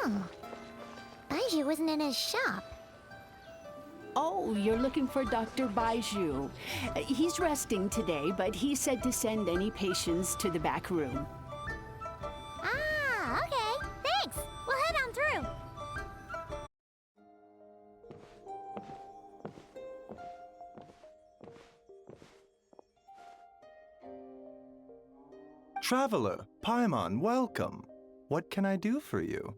Oh, Baiju isn't in his shop. Oh, you're looking for Dr. Baiju. He's resting today, but he said to send any patients to the back room. Ah, okay. Thanks. We'll head on through. Traveler, Paimon, welcome. What can I do for you?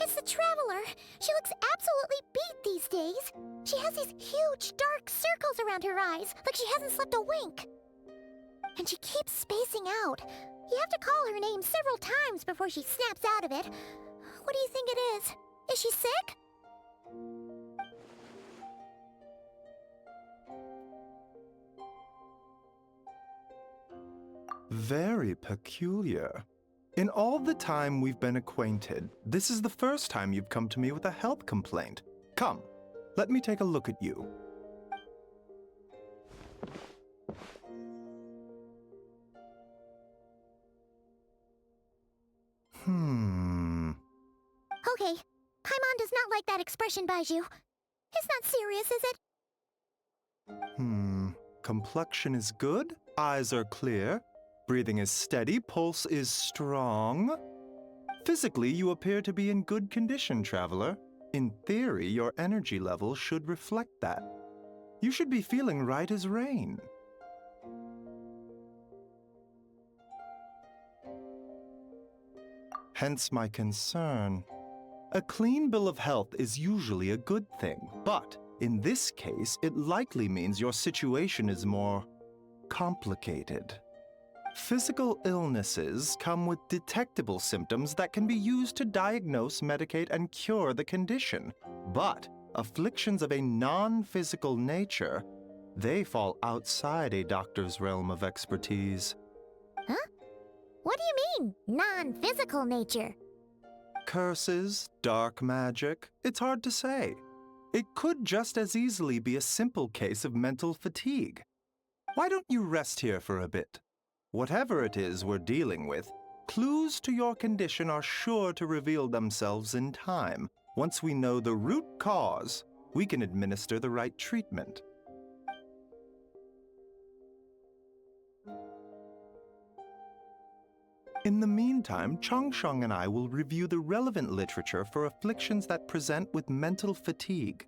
It's the Traveler. She looks absolutely beat these days. She has these huge dark circles around her eyes, like she hasn't slept a wink. And she keeps spacing out. You have to call her name several times before she snaps out of it. What do you think it is? Is she sick? Very peculiar. In all the time we've been acquainted, this is the first time you've come to me with a health complaint. Come, let me take a look at you. Okay, Paimon does not like that expression, Baiju. It's not serious, is it? Complexion is good, eyes are clear, breathing is steady, pulse is strong. Physically, you appear to be in good condition, Traveler. In theory, your energy level should reflect that. You should be feeling right as rain. Hence my concern. A clean bill of health is usually a good thing, but in this case, it likely means your situation is more complicated. Physical illnesses come with detectable symptoms that can be used to diagnose, medicate, and cure the condition. But afflictions of a non-physical nature, they fall outside a doctor's realm of expertise. Huh? What do you mean, non-physical nature? Curses, dark magic, it's hard to say. It could just as easily be a simple case of mental fatigue. Why don't you rest here for a bit? Whatever it is we're dealing with, clues to your condition are sure to reveal themselves in time. Once we know the root cause, we can administer the right treatment. In the meantime, Changsheng and I will review the relevant literature for afflictions that present with mental fatigue.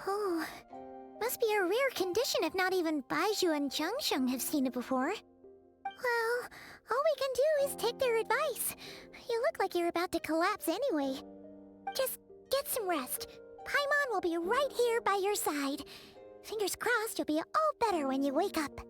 Oh, must be a rare condition if not even Baiju and Changsheng have seen it before. Well, all we can do is take their advice. You look like you're about to collapse anyway. Just get some rest. Paimon will be right here by your side. Fingers crossed you'll be all better when you wake up.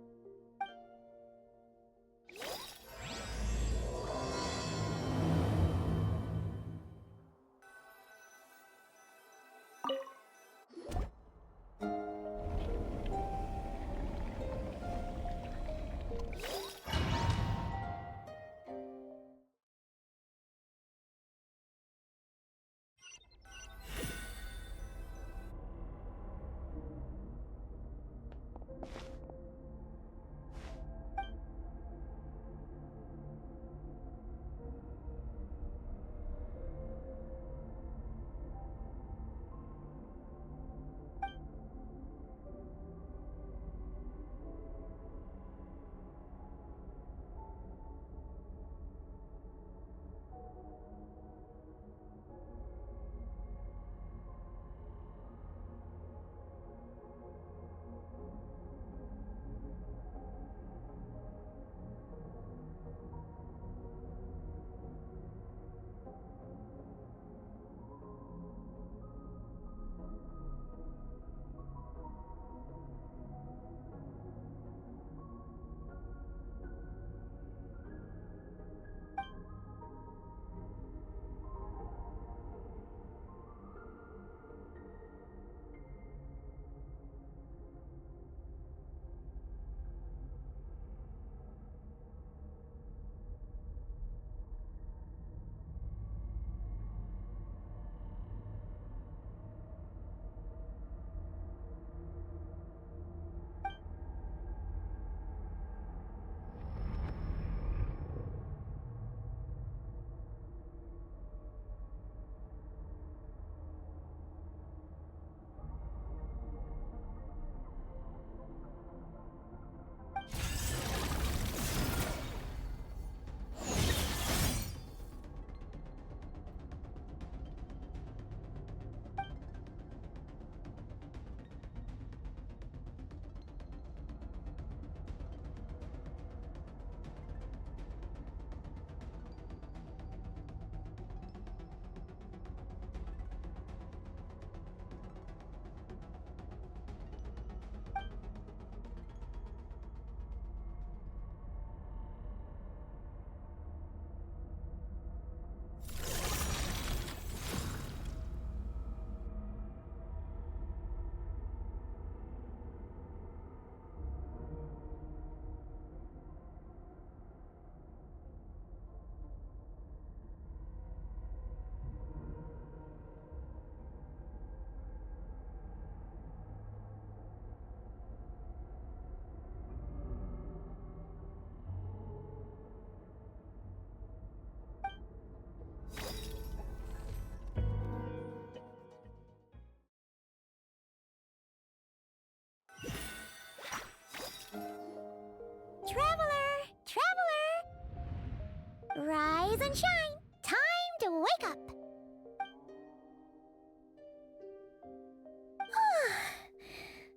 Rise and shine! Time to wake up!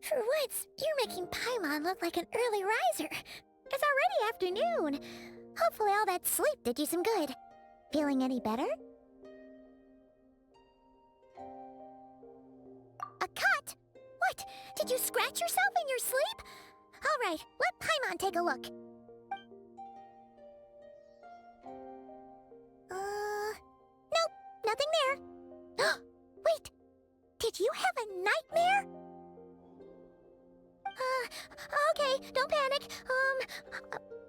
For once, you're making Paimon look like an early riser. It's already afternoon. Hopefully all that sleep did you some good. Feeling any better? A cut? What? Did you scratch yourself in your sleep? All right, let Paimon take a look. Nope, nothing there. Wait, did you have a nightmare? Okay, don't panic.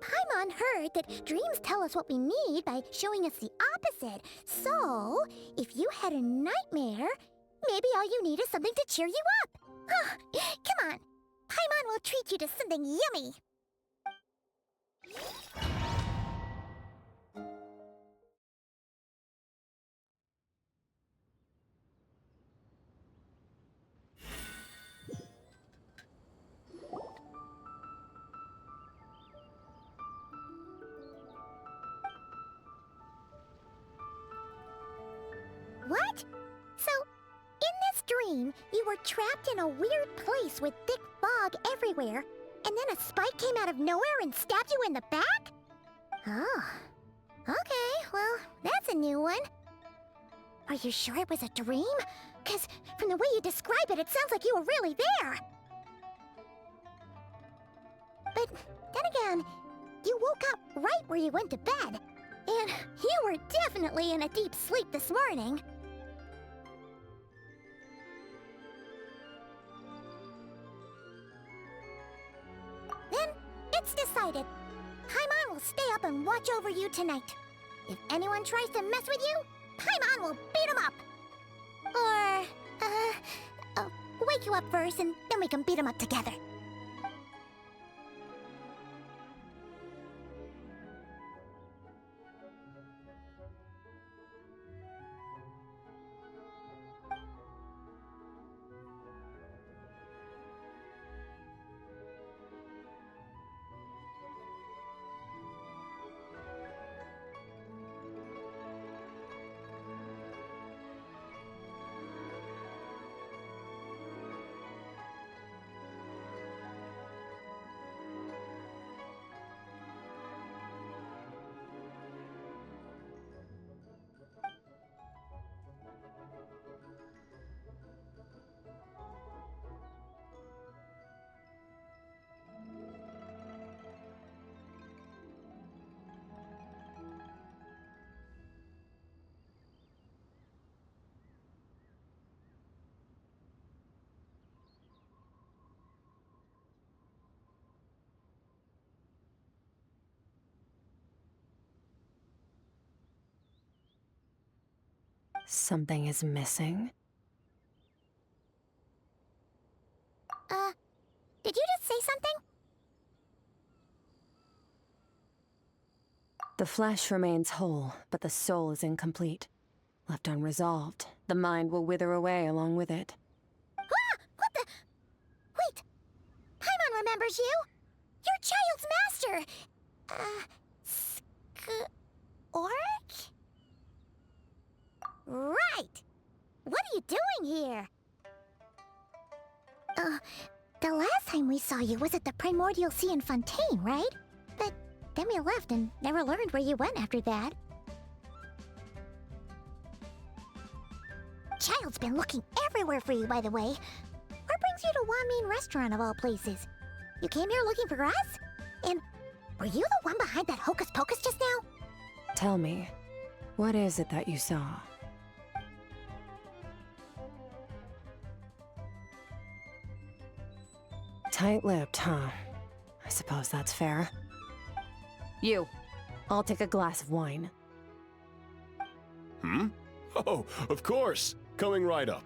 Paimon heard that dreams tell us what we need by showing us the opposite. So, if you had a nightmare, maybe all you need is something to cheer you up. Come on, Paimon will treat you to something yummy. What? So, in this dream, you were trapped in a weird place with thick fog everywhere, and then a spike came out of nowhere and stabbed you in the back? Oh. Okay, well, that's a new one. Are you sure it was a dream? 'Cause from the way you describe it, it sounds like you were really there. But then again, you woke up right where you went to bed. And you were definitely in a deep sleep this morning. Then, it's decided. Paimon will stay up and watch over you tonight. If anyone tries to mess with you, Paimon will beat him up. Or, wake you up first and then we can beat him up together. Something is missing? Did you just say something? The flesh remains whole, but the soul is incomplete. Left unresolved, the mind will wither away along with it. Ah! What the? Wait! Paimon remembers you! Your child's master! Skirk? Right! What are you doing here? The last time we saw you was at the Primordial Sea in Fontaine, right? But then we left and never learned where you went after that. Child's been looking everywhere for you, by the way. What brings you to Wanmin Restaurant of all places? You came here looking for us? And were you the one behind that hocus pocus just now? Tell me, what is it that you saw? Tight-lipped, huh? I suppose that's fair. You, I'll take a glass of wine. Hmm? Oh, of course! Coming right up.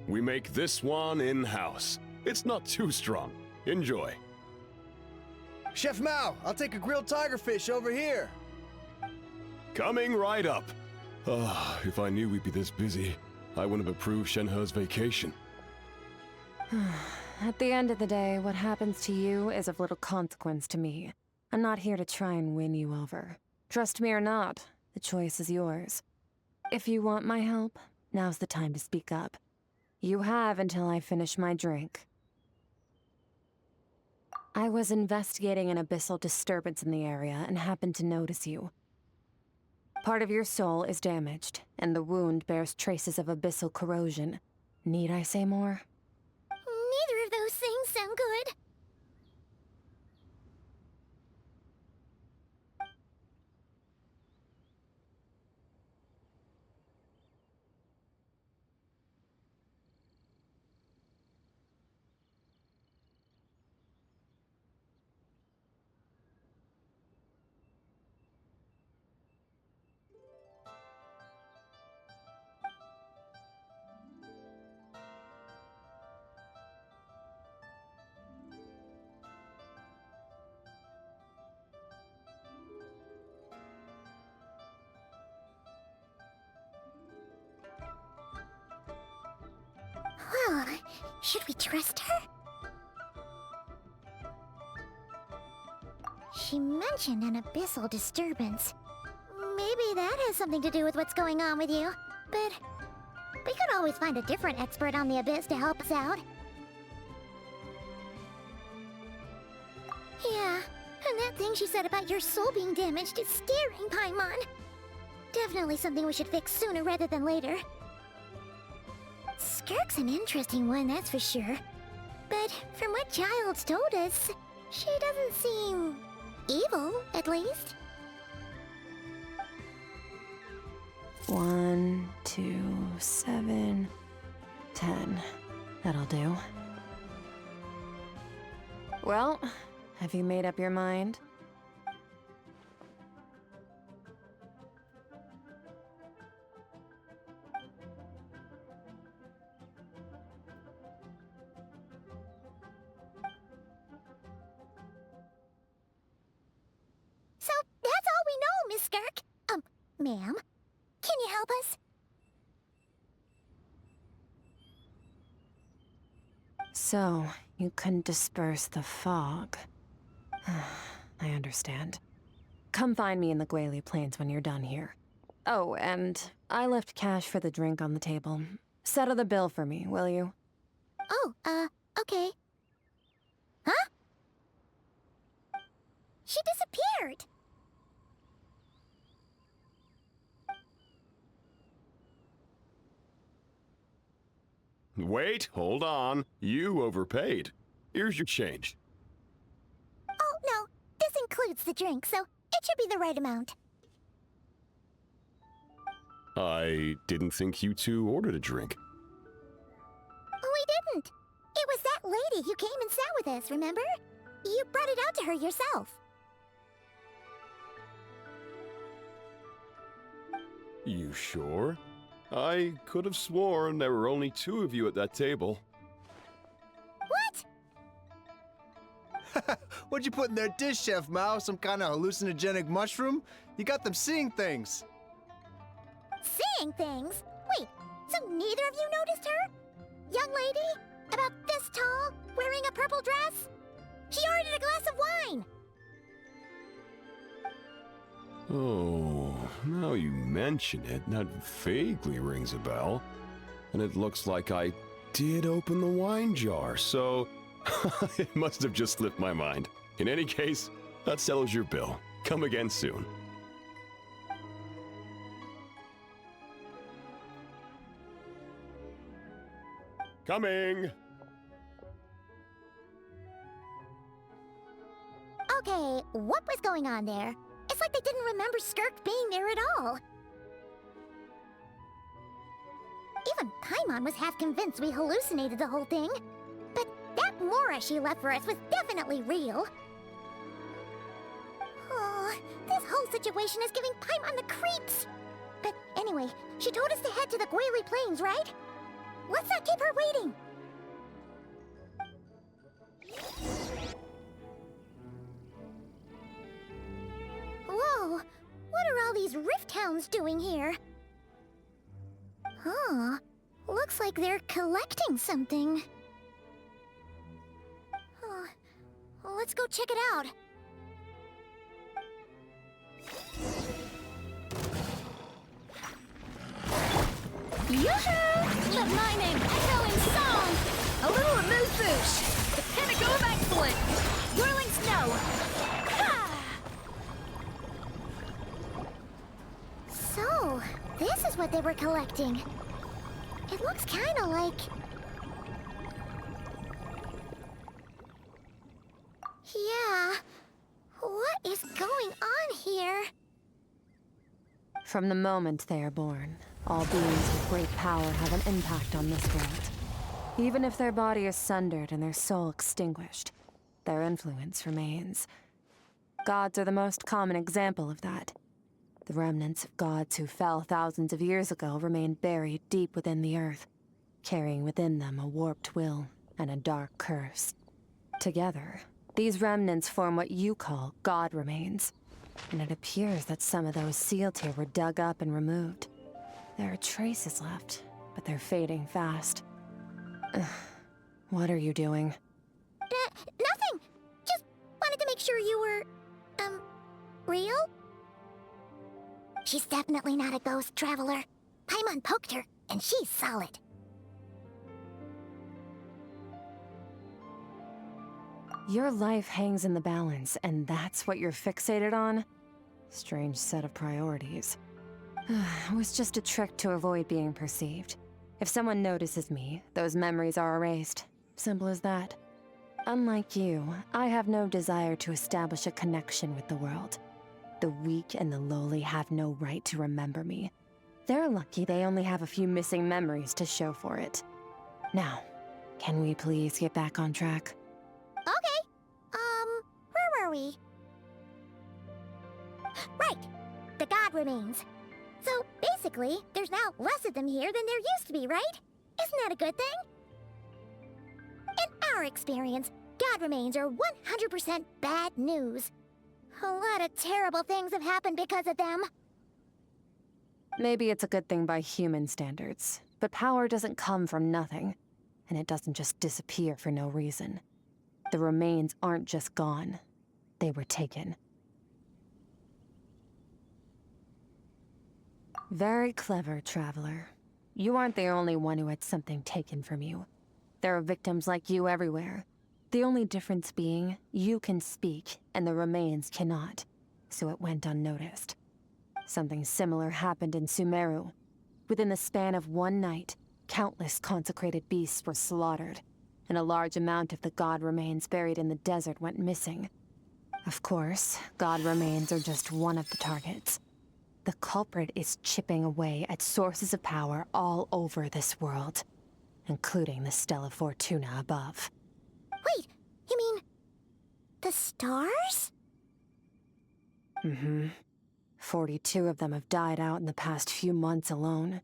We make this one in-house. It's not too strong. Enjoy. Chef Mao, I'll take a grilled tigerfish over here. Coming right up. Ah, if I knew we'd be this busy, I wouldn't have approved Shenhe's vacation. At the end of the day, what happens to you is of little consequence to me. I'm not here to try and win you over. Trust me or not, the choice is yours. If you want my help, now's the time to speak up. You have until I finish my drink. I was investigating an abyssal disturbance in the area and happened to notice you. Part of your soul is damaged, and the wound bears traces of abyssal corrosion. Need I say more? Neither of those things sound good. Well, should we trust her? She mentioned an abyssal disturbance. Maybe that has something to do with what's going on with you. But we could always find a different expert on the abyss to help us out. Yeah, and that thing she said about your soul being damaged is scaring, Paimon. Definitely something we should fix sooner rather than later. Skirk's an interesting one, that's for sure. But from what Child's told us, she doesn't seem evil, at least. 1, 2, 7, 10. That'll do. Well, have you made up your mind? So that's all we know, Miss Skirk. Ma'am, can you help us? So, you can disperse the fog. I understand. Come find me in the Guili Plains when you're done here. Oh, and I left cash for the drink on the table. Settle the bill for me, will you? Oh, okay. Huh? She disappeared! Wait, hold on. You overpaid. Here's your change. Oh, no. This includes the drink, so it should be the right amount. I didn't think you two ordered a drink. We didn't. It was that lady who came and sat with us, remember? You brought it out to her yourself. You sure? I could have sworn there were only 2 of you at that table. What? What'd you put in their dish, Chef Mao? Some kind of hallucinogenic mushroom? You got them seeing things. Seeing things? Wait, so neither of you noticed her? Young lady? About this tall? Wearing a purple dress? She ordered a glass of wine! Oh, now you mention it, that vaguely rings a bell. And it looks like I did open the wine jar, so it must have just slipped my mind. In any case, that settles your bill. Come again soon. Coming! Okay, what was going on there? It's like they didn't remember Skirk being there at all. Even Paimon was half convinced we hallucinated the whole thing. But that Mora she left for us was definitely real. Oh, this whole situation is giving Paimon the creeps. But anyway, she told us to head to the Guili Plains, right? Let's not keep her waiting. Whoa, what are all these rift hounds doing here? Huh, looks like they're collecting something. Let's go check it out. Yoo-hoo! Let my name echo in song! A little amuse-bouche! The pinnacle of excellence! Whirling snow! Ha! So, this is what they were collecting. It looks kinda like... Yeah. What is going on here? From the moment they are born, all beings with great power have an impact on this world. Even if their body is sundered and their soul extinguished, their influence remains. Gods are the most common example of that. The remnants of gods who fell thousands of years ago remain buried deep within the earth, carrying within them a warped will and a dark curse. Together, these remnants form what you call god remains, and it appears that some of those sealed here were dug up and removed. There are traces left, but they're fading fast. What are you doing? Nothing! Just wanted to make sure you were, real? She's definitely not a ghost traveler. Paimon poked her, and she's solid. Your life hangs in the balance, and that's what you're fixated on? Strange set of priorities. It was just a trick to avoid being perceived. If someone notices me, those memories are erased. Simple as that. Unlike you, I have no desire to establish a connection with the world. The weak and the lowly have no right to remember me. They're lucky they only have a few missing memories to show for it. Now, can we please get back on track? Okay. Where were we? Right! The god remains. So, basically, there's now less of them here than there used to be, right? Isn't that a good thing? In our experience, god remains are 100% bad news. A lot of terrible things have happened because of them. Maybe it's a good thing by human standards, but power doesn't come from nothing, and it doesn't just disappear for no reason. The remains aren't just gone, they were taken. Very clever, Traveler. You aren't the only one who had something taken from you. There are victims like you everywhere. The only difference being, you can speak, and the remains cannot, so it went unnoticed. Something similar happened in Sumeru. Within the span of one night, countless consecrated beasts were slaughtered, and a large amount of the god remains buried in the desert went missing. Of course, god remains are just one of the targets. The culprit is chipping away at sources of power all over this world, including the Stella Fortuna above. Wait, you mean... the stars? Mm-hmm. 42 of them have died out in the past few months alone.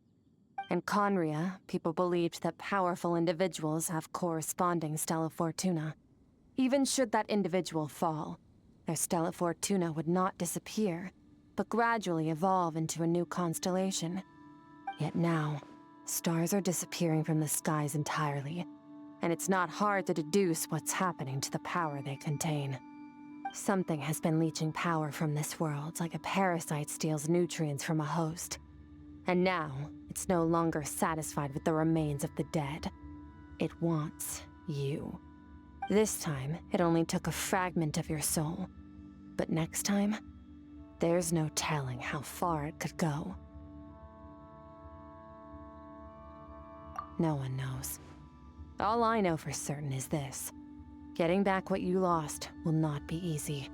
In Conria, people believed that powerful individuals have corresponding Stella Fortuna. Even should that individual fall, their Stella Fortuna would not disappear, but gradually evolve into a new constellation. Yet now, stars are disappearing from the skies entirely, and it's not hard to deduce what's happening to the power they contain. Something has been leeching power from this world like a parasite steals nutrients from a host. And now, it's no longer satisfied with the remains of the dead. It wants you. This time, it only took a fragment of your soul. But next time, there's no telling how far it could go. No one knows. All I know for certain is this. Getting back what you lost will not be easy.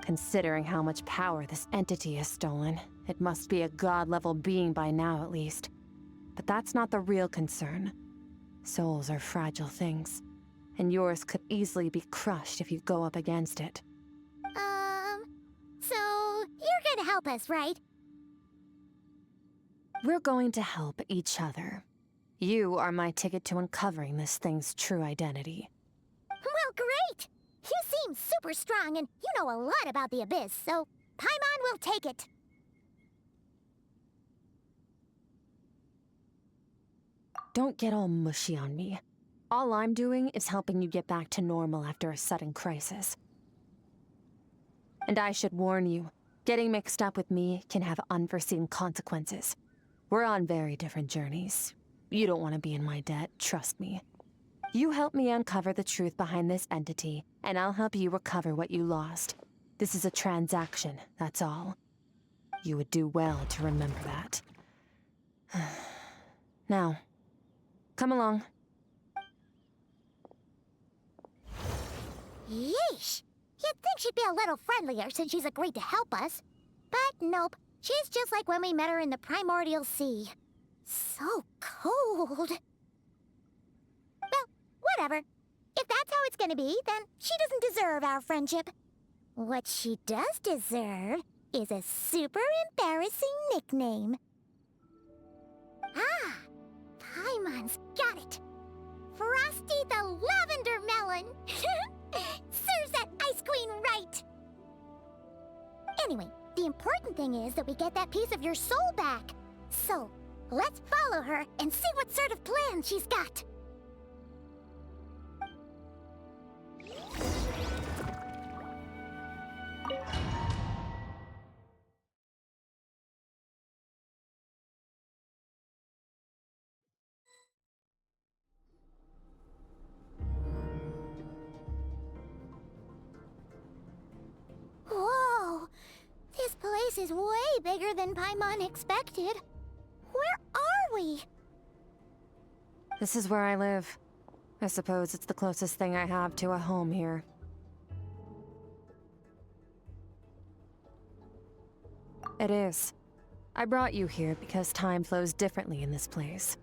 Considering how much power this entity has stolen, it must be a god-level being by now at least. But that's not the real concern. Souls are fragile things, and yours could easily be crushed if you go up against it. So you're gonna help us, right? We're going to help each other. You are my ticket to uncovering this thing's true identity. Well, great! You seem super strong, and you know a lot about the Abyss, so Paimon will take it. Don't get all mushy on me. All I'm doing is helping you get back to normal after a sudden crisis. And I should warn you, getting mixed up with me can have unforeseen consequences. We're on very different journeys. You don't want to be in my debt, trust me. You help me uncover the truth behind this entity, and I'll help you recover what you lost. This is a transaction, that's all. You would do well to remember that. Now, come along. Yeesh! You'd think she'd be a little friendlier since she's agreed to help us. But nope, she's just like when we met her in the primordial sea. So cold. Well, whatever. If that's how it's gonna be, then she doesn't deserve our friendship. What she does deserve is a super embarrassing nickname. Ah! Paimon's got it! Frosty the Lavender Melon! Serves that Ice Queen right! Anyway, the important thing is that we get that piece of your soul back. So, let's follow her and see what sort of plan she's got. Whoa! This place is way bigger than Paimon expected. Where are we? This is where I live. I suppose it's the closest thing I have to a home here. It is. I brought you here because time flows differently in this place.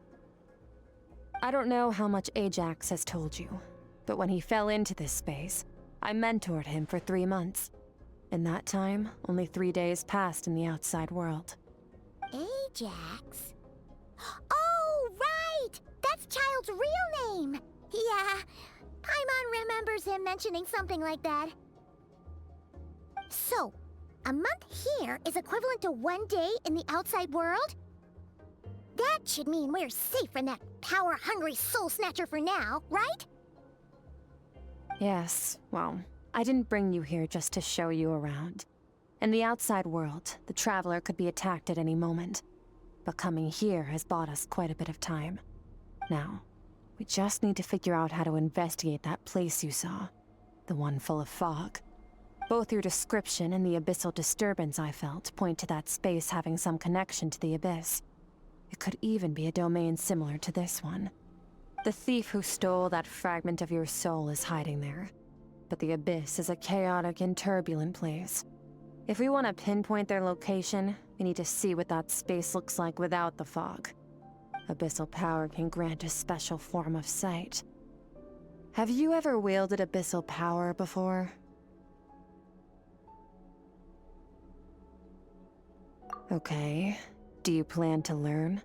I don't know how much Ajax has told you, but when he fell into this space, I mentored him for 3 months. In that time, only 3 days passed in the outside world. Ajax? Oh, right! That's Child's real name! Yeah, Paimon remembers him mentioning something like that. So, a month here is equivalent to 1 day in the outside world? That should mean we're safe from that power-hungry soul snatcher for now, right? Yes, well, I didn't bring you here just to show you around. In the outside world, the Traveler could be attacked at any moment. But coming here has bought us quite a bit of time. Now, we just need to figure out how to investigate that place you saw. The one full of fog. Both your description and the abyssal disturbance I felt point to that space having some connection to the Abyss. It could even be a domain similar to this one. The thief who stole that fragment of your soul is hiding there. But the Abyss is a chaotic and turbulent place. If we want to pinpoint their location, we need to see what that space looks like without the fog. Abyssal power can grant a special form of sight. Have you ever wielded abyssal power before? Okay. Do you plan to learn?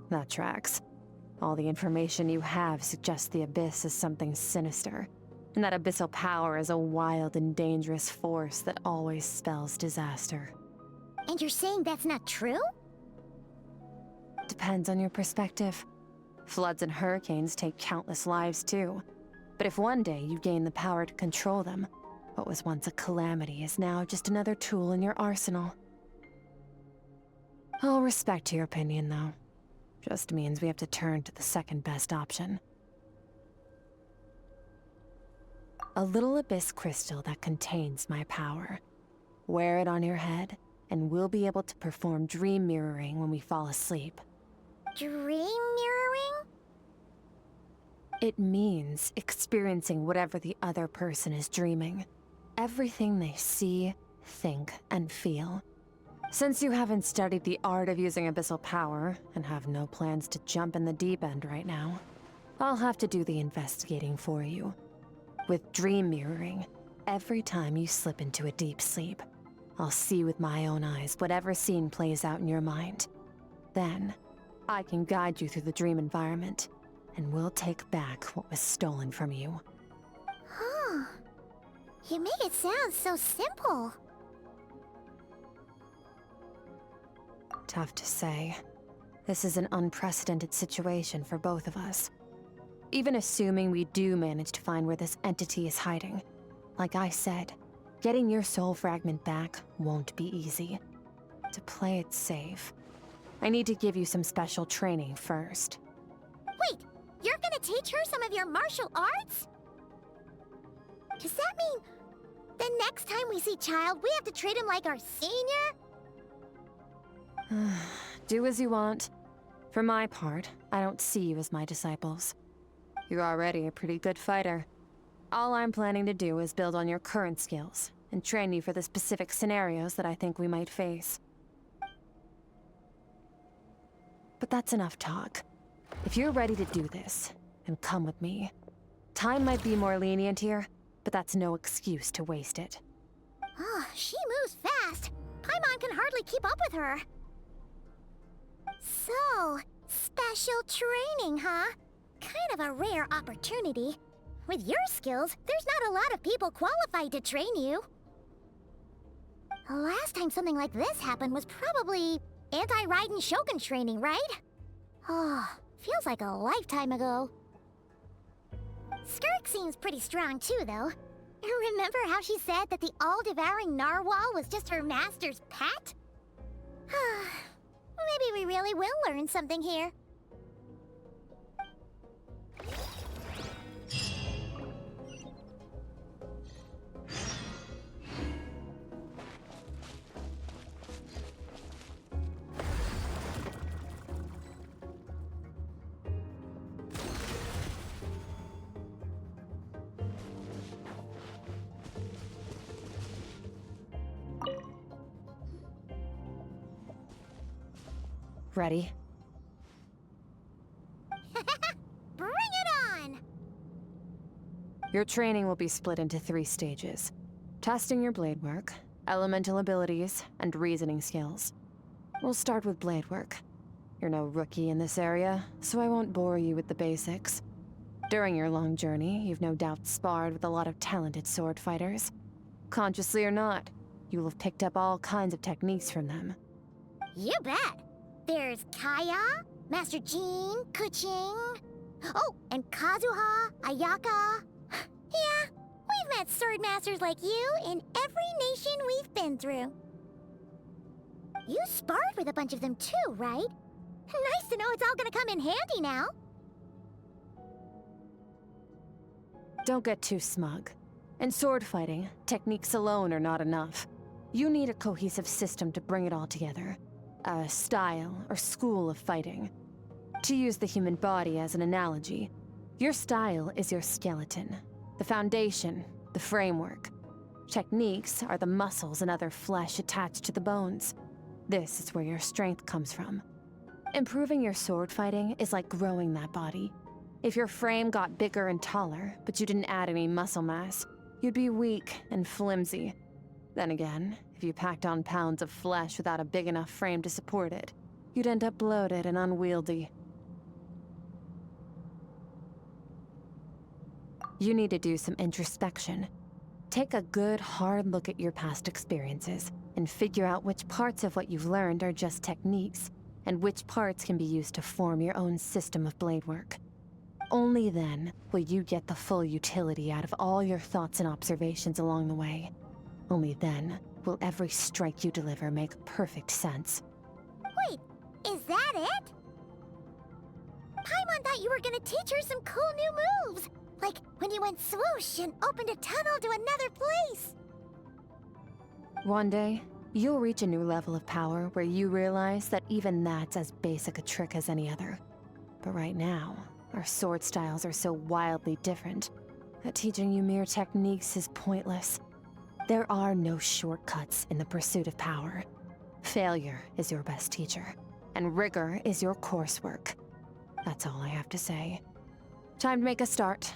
That tracks. All the information you have suggests the Abyss is something sinister, and that abyssal power is a wild and dangerous force that always spells disaster. And you're saying that's not true? Depends on your perspective. Floods and hurricanes take countless lives too. But if one day you gain the power to control them, what was once a calamity is now just another tool in your arsenal. I'll respect your opinion, though. Just means we have to turn to the second best option. A little abyss crystal that contains my power. Wear it on your head, and we'll be able to perform dream mirroring when we fall asleep. Dream mirroring? It means experiencing whatever the other person is dreaming. Everything they see, think, and feel. Since you haven't studied the art of using abyssal power, and have no plans to jump in the deep end right now, I'll have to do the investigating for you. With dream mirroring, every time you slip into a deep sleep, I'll see with my own eyes whatever scene plays out in your mind. Then, I can guide you through the dream environment, and we'll take back what was stolen from you. Huh. You make it sound so simple. Tough to say. This is an unprecedented situation for both of us. Even assuming we do manage to find where this entity is hiding, like I said, Getting your soul fragment back won't be easy. To play it safe, I need to give you some special training first. Wait, you're gonna teach her some of your martial arts? Does that mean the next time we see Child, we have to treat him like our senior? Do as you want. For my part, I don't see you as my disciples. You're already a pretty good fighter. All I'm planning to do is build on your current skills and train you for the specific scenarios that I think we might face. But that's enough talk. If you're ready to do this, then come with me. Time might be more lenient here, but that's no excuse to waste it. Oh, she moves fast. Paimon can hardly keep up with her. So, special training, huh? Kind of a rare opportunity. With your skills, there's not a lot of people qualified to train you. The last time something like this happened was probably anti-Raiden Shogun training, right? Oh, feels like a lifetime ago. Skirk seems pretty strong too, though. Remember how she said that the all-devouring narwhal was just her master's pet? Maybe we really will learn something here. Ready? Bring it on! Your training will be split into 3 stages. Testing your blade work, elemental abilities, and reasoning skills. We'll start with blade work. You're no rookie in this area, so I won't bore you with the basics. During your long journey, you've no doubt sparred with a lot of talented sword fighters. Consciously or not, you'll have picked up all kinds of techniques from them. You bet! There's Kaya, Master Jean, Kuching. Oh, and Kazuha, Ayaka. Yeah, we've met sword masters like you in every nation we've been through. You sparred with a bunch of them too, right? Nice to know it's all gonna come in handy now. Don't get too smug. In sword fighting, techniques alone are not enough. You need a cohesive system to bring it all together. A style or school of fighting. To use the human body as an analogy, your style is your skeleton, the foundation, the framework. Techniques are the muscles and other flesh attached to the bones. This is where your strength comes from. Improving your sword fighting is like growing that body. If your frame got bigger and taller, but you didn't add any muscle mass, you'd be weak and flimsy. Then again, if you packed on pounds of flesh without a big enough frame to support it, you'd end up bloated and unwieldy. You need to do some introspection. Take a good, hard look at your past experiences and figure out which parts of what you've learned are just techniques, and which parts can be used to form your own system of blade work. Only then will you get the full utility out of all your thoughts and observations along the way. Only then will every strike you deliver make perfect sense. Wait, is that it? Paimon thought you were gonna teach her some cool new moves. Like when you went swoosh and opened a tunnel to another place. One day, you'll reach a new level of power where you realize that even that's as basic a trick as any other. But right now, our sword styles are so wildly different that teaching you mere techniques is pointless. There are no shortcuts in the pursuit of power. Failure is your best teacher, and rigor is your coursework. That's all I have to say. Time to make a start.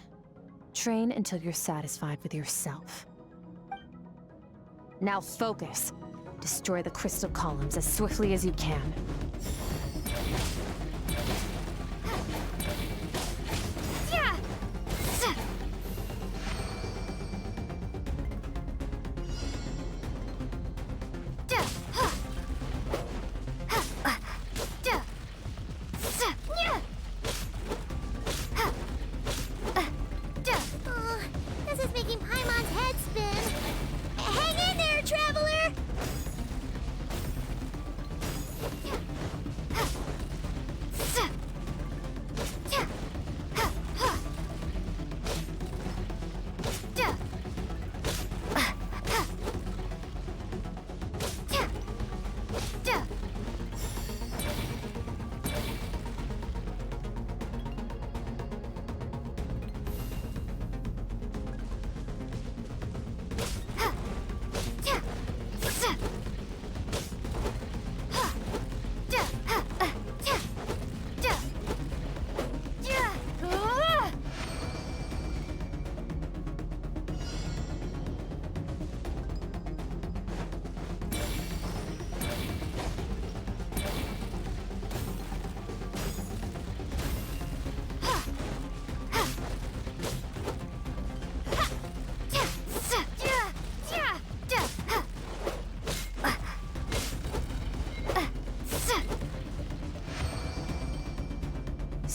Train until you're satisfied with yourself. Now focus. Destroy the crystal columns as swiftly as you can. This is making Paimon's head spin.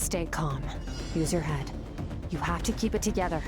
Stay calm. Use your head. You have to keep it together.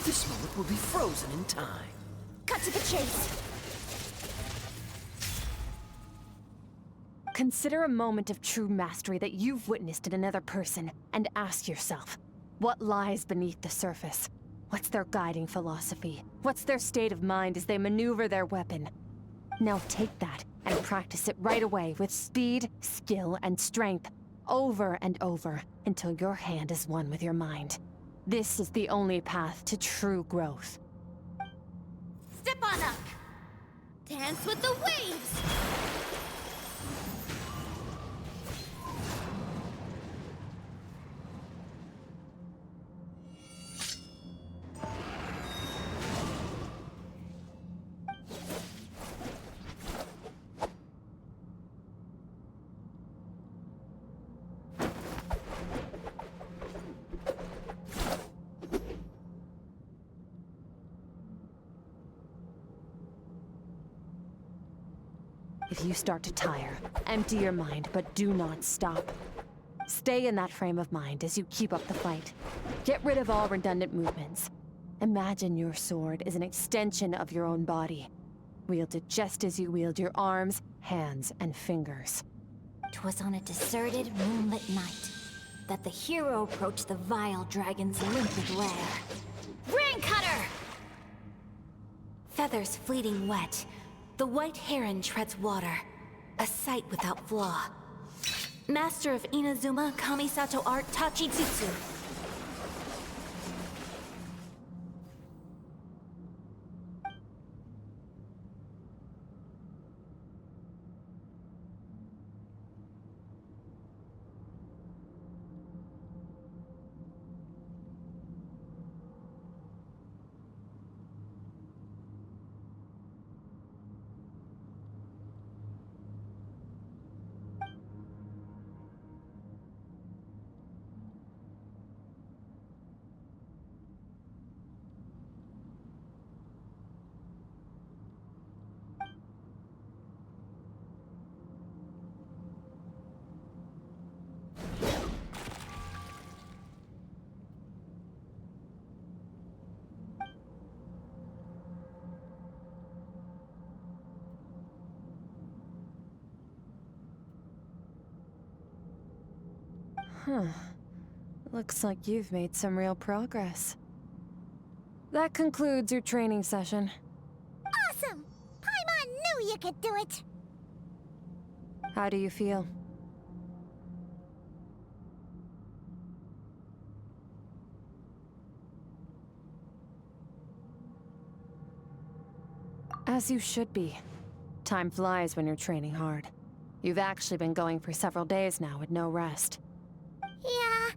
This moment will be frozen in time. Cut to the chase. Consider a moment of true mastery that you've witnessed in another person, and ask yourself, what lies beneath the surface? What's their guiding philosophy? What's their state of mind as they maneuver their weapon? Now take that and practice it right away with speed, skill, and strength, over and over, until your hand is one with your mind. This is the only path to true growth. Step on up. Dance with the waves. If you start to tire, empty your mind, but do not stop. Stay in that frame of mind as you keep up the fight. Get rid of all redundant movements. Imagine your sword is an extension of your own body. Wield it just as you wield your arms, hands, and fingers. 'Twas on a deserted, moonlit night that the hero approached the vile dragon's limpid lair. Rain Cutter! Feathers fleeting wet, the white heron treads water, a sight without flaw. Master of Inazuma Kamisato art Tachijutsu. Huh. Looks like you've made some real progress. That concludes your training session. Awesome! Paimon knew you could do it! How do you feel? As you should be. Time flies when you're training hard. You've actually been going for several days now with no rest. Yeah,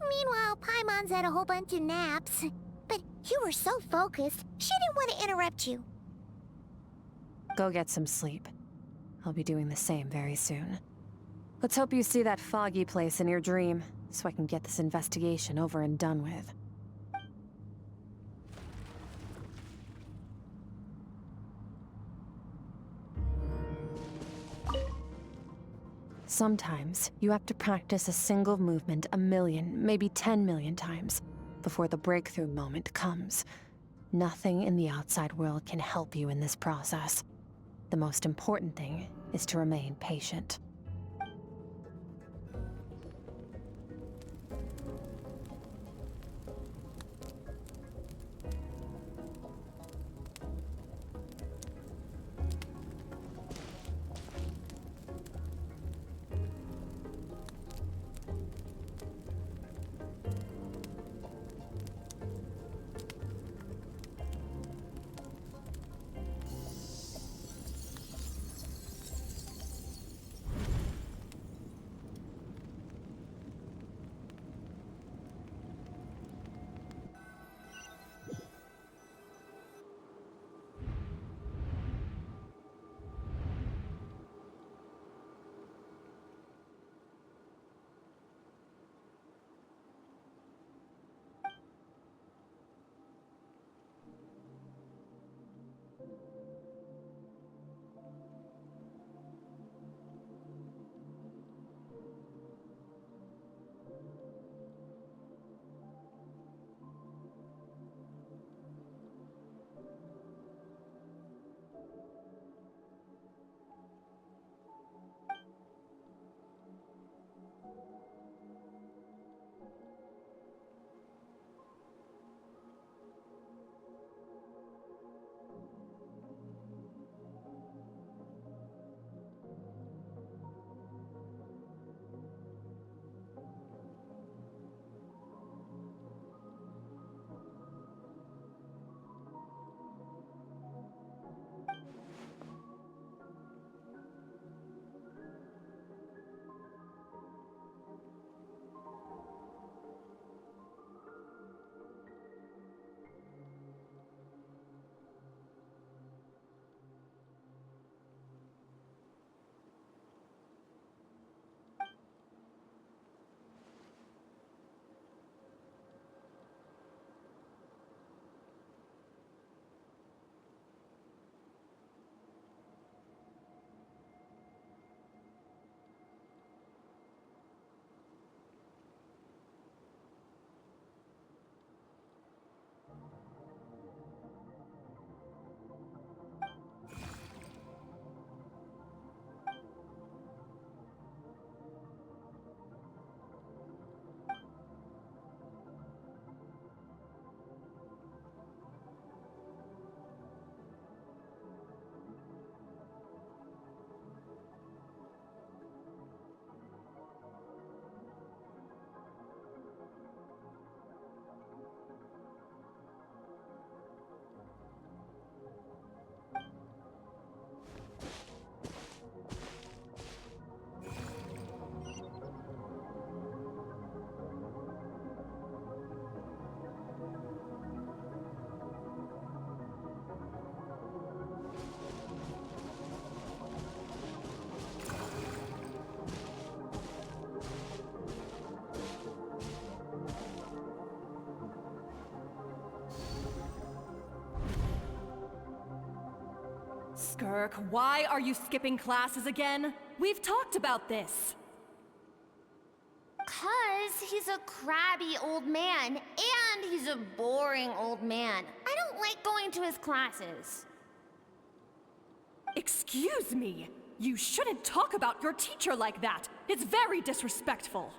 meanwhile, Paimon's had a whole bunch of naps. But you were so focused, she didn't want to interrupt you. Go get some sleep. I'll be doing the same very soon. Let's hope you see that foggy place in your dream, so I can get this investigation over and done with. Sometimes, you have to practice a single movement 1,000,000, maybe 10,000,000 times, before the breakthrough moment comes. Nothing in the outside world can help you in this process. The most important thing is to remain patient. Skirk, why are you skipping classes again? We've talked about this. 'Cause he's a crabby old man, and he's a boring old man. I don't like going to his classes. Excuse me. You shouldn't talk about your teacher like that. It's very disrespectful.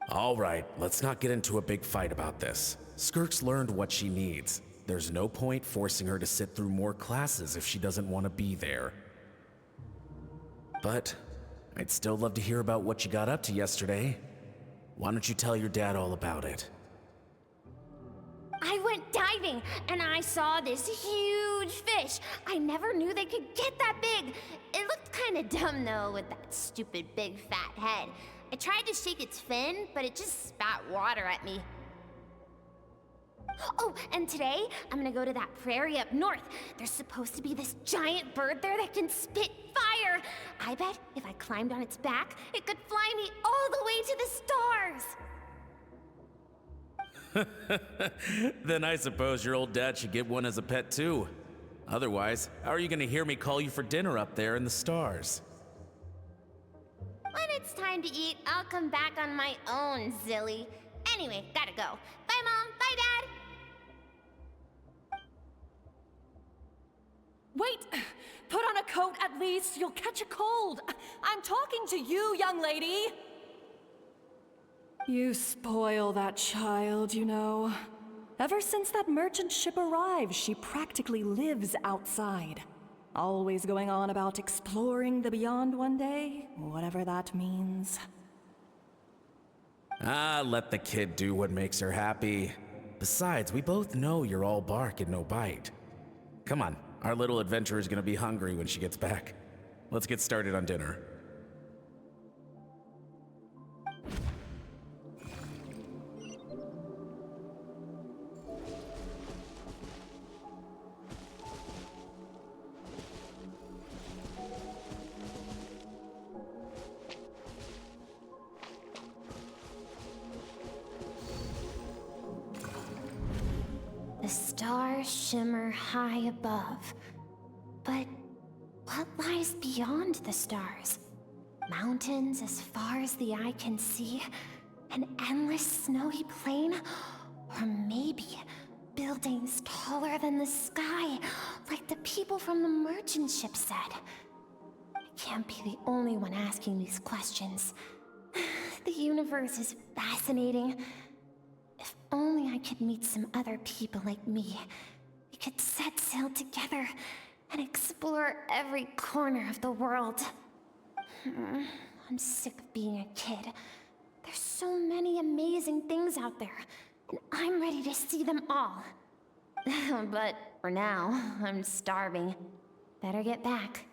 All right, let's not get into a big fight about this. Skirk's learned what she needs. There's no point forcing her to sit through more classes if she doesn't want to be there. But I'd still love to hear about what you got up to yesterday. Why don't you tell your dad all about it? I went diving and I saw this huge fish. I never knew they could get that big. It looked kind of dumb though with that stupid big fat head. I tried to shake its fin, but it just spat water at me. Oh, and today I'm gonna go to that prairie up north. There's supposed to be this giant bird there that can spit fire. I bet if I climbed on its back, it could fly me all the way to the stars. Then I suppose your old dad should get one as a pet too. Otherwise, how are you gonna hear me call you for dinner up there in the stars? When it's time to eat, I'll come back on my own, Zilly. Anyway, gotta go. Bye, Mom. Bye, Dad. Wait! Put on a coat at least. You'll catch a cold. I'm talking to you, young lady. You spoil that child, you know. Ever since that merchant ship arrived, she practically lives outside. Always going on about exploring the beyond one day, whatever that means. Let the kid do what makes her happy. Besides, we both know you're all bark and no bite. Come on, our little adventurer's gonna be hungry when she gets back. Let's get started on dinner. The stars shimmer high above. But what lies beyond the stars? Mountains as far as the eye can see? An endless snowy plain? Or maybe buildings taller than the sky, like the people from the merchant ship said? I can't be the only one asking these questions. The universe is fascinating. If only I could meet some other people like me. We could set sail together and explore every corner of the world. I'm sick of being a kid. There's so many amazing things out there, and I'm ready to see them all. But for now, I'm starving. Better get back.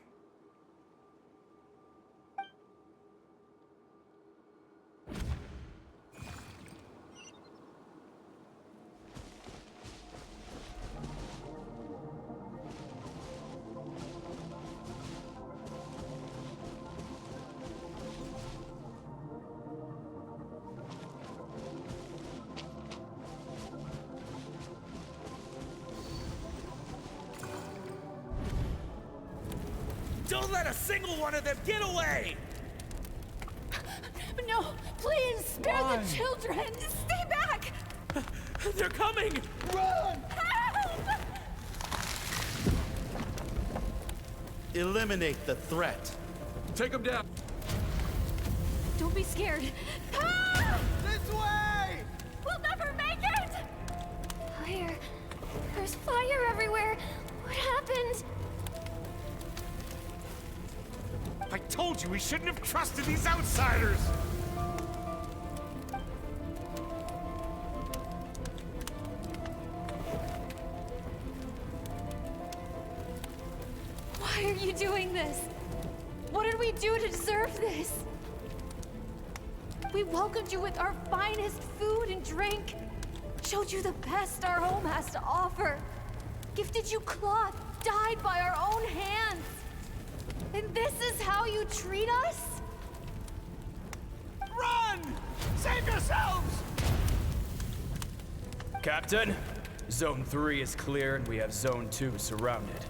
Don't let a single one of them get away! No, please, spare the children! Stay back! They're coming! Run! Help! Eliminate the threat. Take them down. Don't be scared. Help! This way! We'll never make it! Fire. There's fire everywhere. What happened? I told you we shouldn't have trusted these outsiders! Why are you doing this? What did we do to deserve this? We welcomed you with our finest food and drink, showed you the best our home has to offer, gifted you cloth dyed by our own hands. And this is how you treat us? Run! Save yourselves! Captain, Zone 3 is clear and we have Zone 2 surrounded.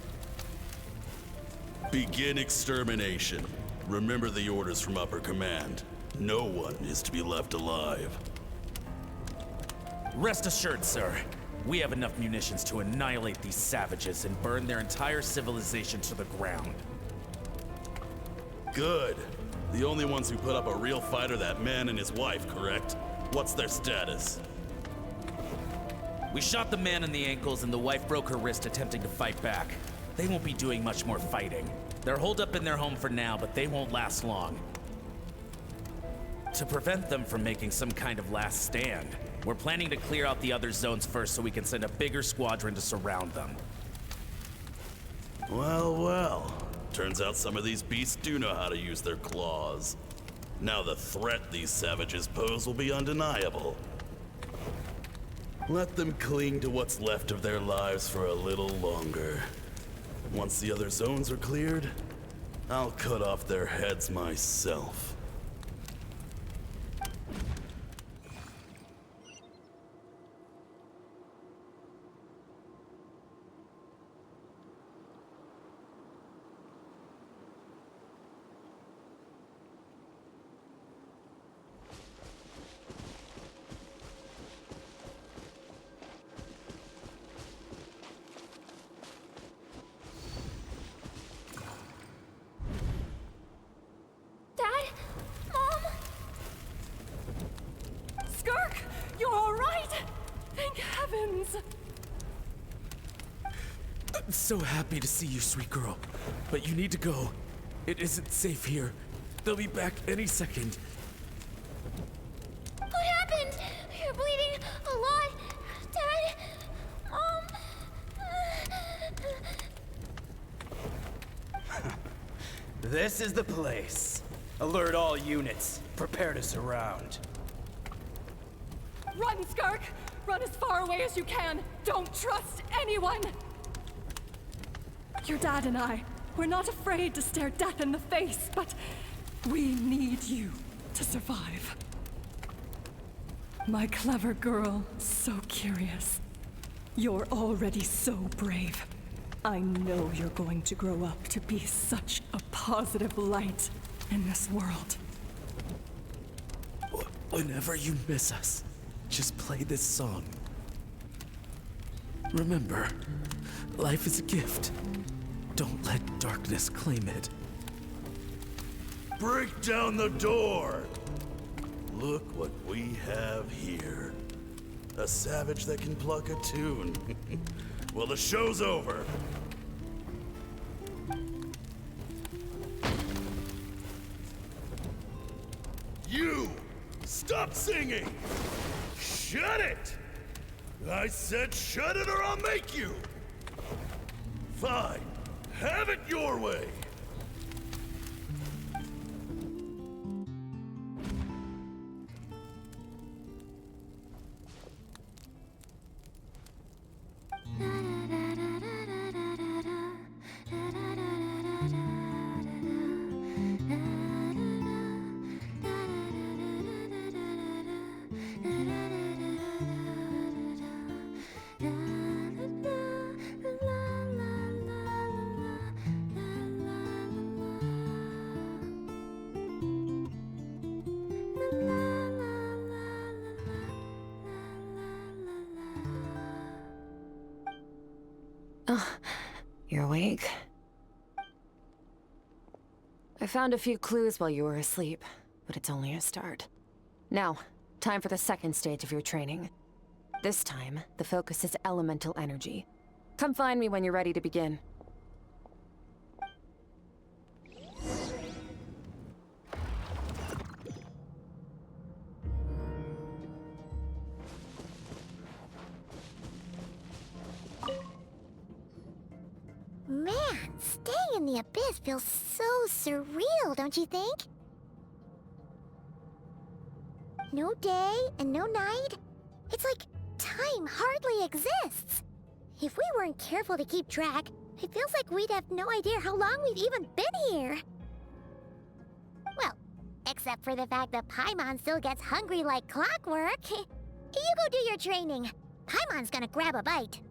Begin extermination. Remember the orders from upper command. No one is to be left alive. Rest assured, sir. We have enough munitions to annihilate these savages and burn their entire civilization to the ground. Good. The only ones who put up a real fight are that man and his wife, correct? What's their status? We shot the man in the ankles and the wife broke her wrist attempting to fight back. They won't be doing much more fighting. They're holed up in their home for now, but they won't last long. To prevent them from making some kind of last stand, we're planning to clear out the other zones first so we can send a bigger squadron to surround them. Well, well. Turns out some of these beasts do know how to use their claws. Now the threat these savages pose will be undeniable. Let them cling to what's left of their lives for a little longer. Once the other zones are cleared, I'll cut off their heads myself. Dad? Mom? Skirk, you're all right? Thank heavens. I'm so happy to see you, sweet girl. But you need to go. It isn't safe here. They'll be back any second. What happened? You're bleeding a lot. Dad? Mom? This is the place. Alert all units. Prepare to surround. Run, Skirk! Run as far away as you can. Don't trust anyone. Your dad and I, we're not afraid to stare death in the face, but we need you to survive. My clever girl, so curious. You're already so brave. I know you're going to grow up to be such a positive light in this world. Whenever you miss us, just play this song. Remember, life is a gift. Don't let darkness claim it. Break down the door! Look what we have here. A savage that can pluck a tune. Well, the show's over. You! Stop singing! Shut it! I said shut it or I'll make you! Fine. Have it your way! You're awake? I found a few clues while you were asleep, but it's only a start. Now, time for the second stage of your training. This time, the focus is elemental energy. Come find me when you're ready to begin. Man, staying in the abyss feels so surreal, don't you think? No day and no night. It's like time hardly exists. If we weren't careful to keep track, it feels like we'd have no idea how long we've even been here. Well, except for the fact that Paimon still gets hungry like clockwork. You go do your training. Paimon's gonna grab a bite.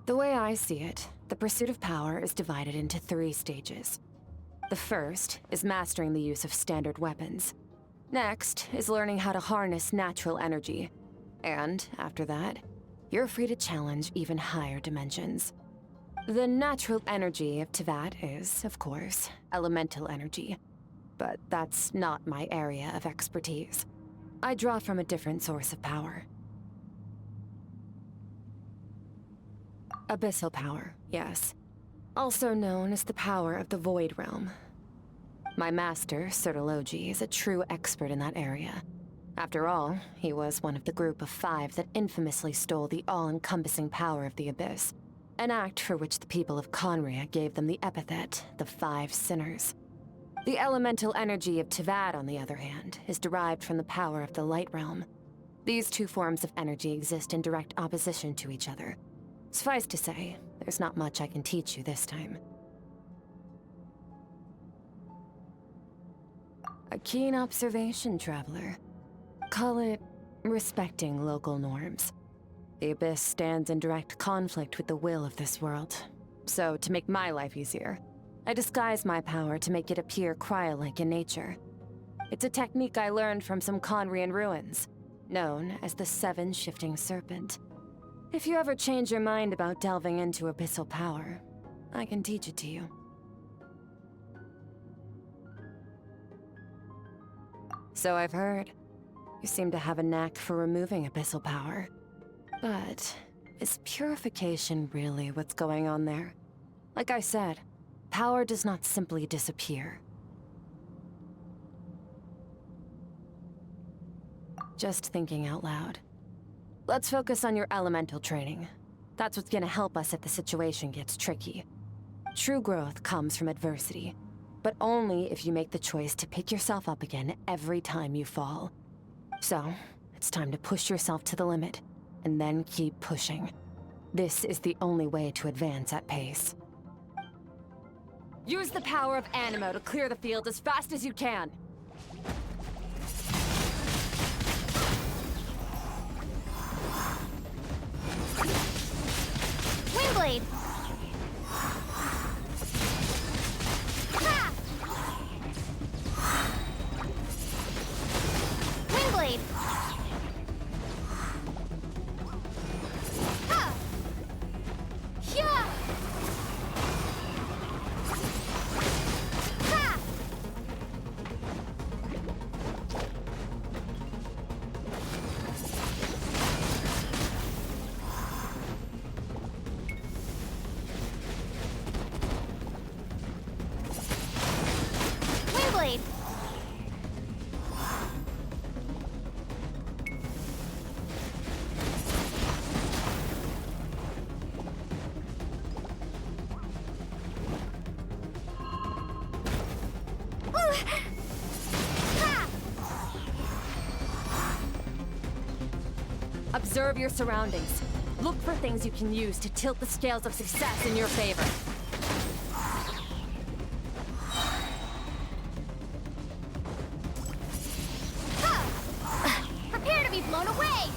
The way I see it, the pursuit of power is divided into 3 stages. The first is mastering the use of standard weapons. Next is learning how to harness natural energy. And after that, you're free to challenge even higher dimensions. The natural energy of Tevat is, of course, elemental energy. But that's not my area of expertise. I draw from a different source of power. Abyssal power, yes. Also known as the power of the Void Realm. My master, Sertologi, is a true expert in that area. After all, he was one of the group of 5 that infamously stole the all-encompassing power of the Abyss, an act for which the people of Conria gave them the epithet, the 5 Sinners. The elemental energy of Tevat, on the other hand, is derived from the power of the Light Realm. These 2 forms of energy exist in direct opposition to each other. Suffice to say, there's not much I can teach you this time. A keen observation, traveler. Call it respecting local norms. The Abyss stands in direct conflict with the will of this world. So, to make my life easier, I disguise my power to make it appear cryo-like in nature. It's a technique I learned from some Conrian ruins, known as the 7 Shifting Serpent. If you ever change your mind about delving into abyssal power, I can teach it to you. So I've heard. You seem to have a knack for removing abyssal power. But is purification really what's going on there? Like I said, power does not simply disappear. Just thinking out loud. Let's focus on your elemental training. That's what's gonna help us if the situation gets tricky. True growth comes from adversity, but only if you make the choice to pick yourself up again every time you fall. So, it's time to push yourself to the limit, and then keep pushing. This is the only way to advance at pace. Use the power of Animo to clear the field as fast as you can. Windblade! Ha! Windblade! Ha! Yeah! Ha! Windblade! Observe your surroundings. Look for things you can use to tilt the scales of success in your favor. Prepare to be blown away!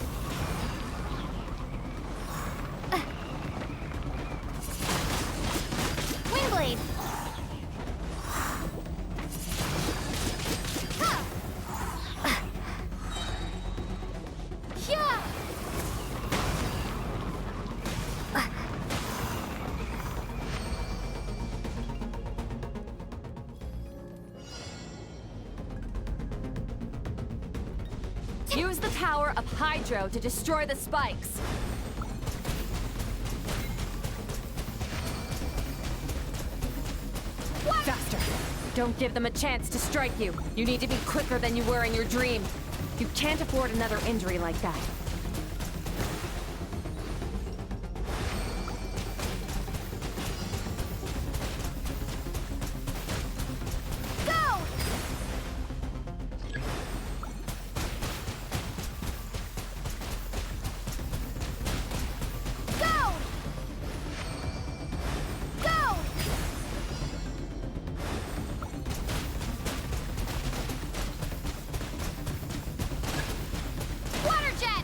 Windblade! Yeah! Use the power of Hydro to destroy the spikes. Faster! Don't give them a chance to strike you. You need to be quicker than you were in your dream. You can't afford another injury like that. Go! Go! Go! Water jet!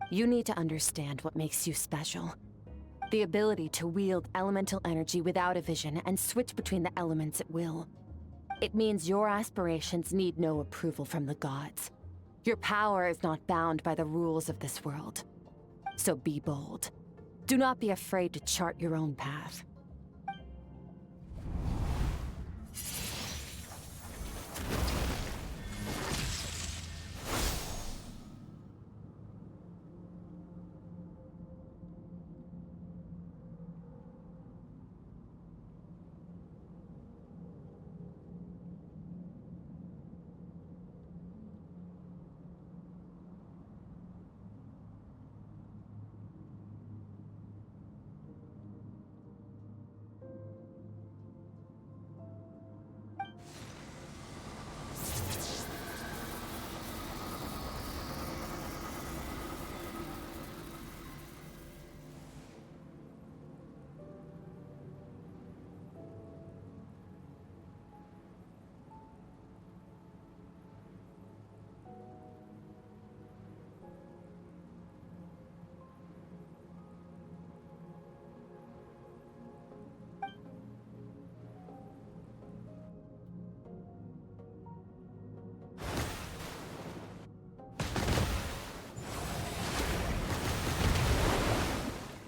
You need to understand what makes you special. The ability to wield elemental energy without a vision and switch between the elements at will. It means your aspirations need no approval from the gods. Your power is not bound by the rules of this world. So be bold. Do not be afraid to chart your own path.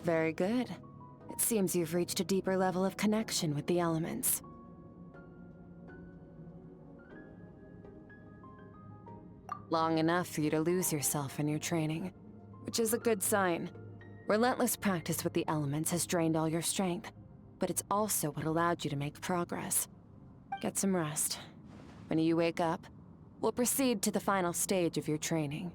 Very good. It seems you've reached a deeper level of connection with the elements. Long enough for you to lose yourself in your training, which is a good sign. Relentless practice with the elements has drained all your strength, but it's also what allowed you to make progress. Get some rest. When you wake up, we'll proceed to the final stage of your training.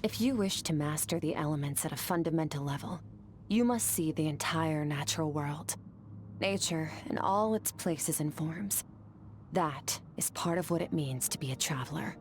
If you wish to master the elements at a fundamental level, you must see the entire natural world. Nature in all its places and forms. That is part of what it means to be a traveler.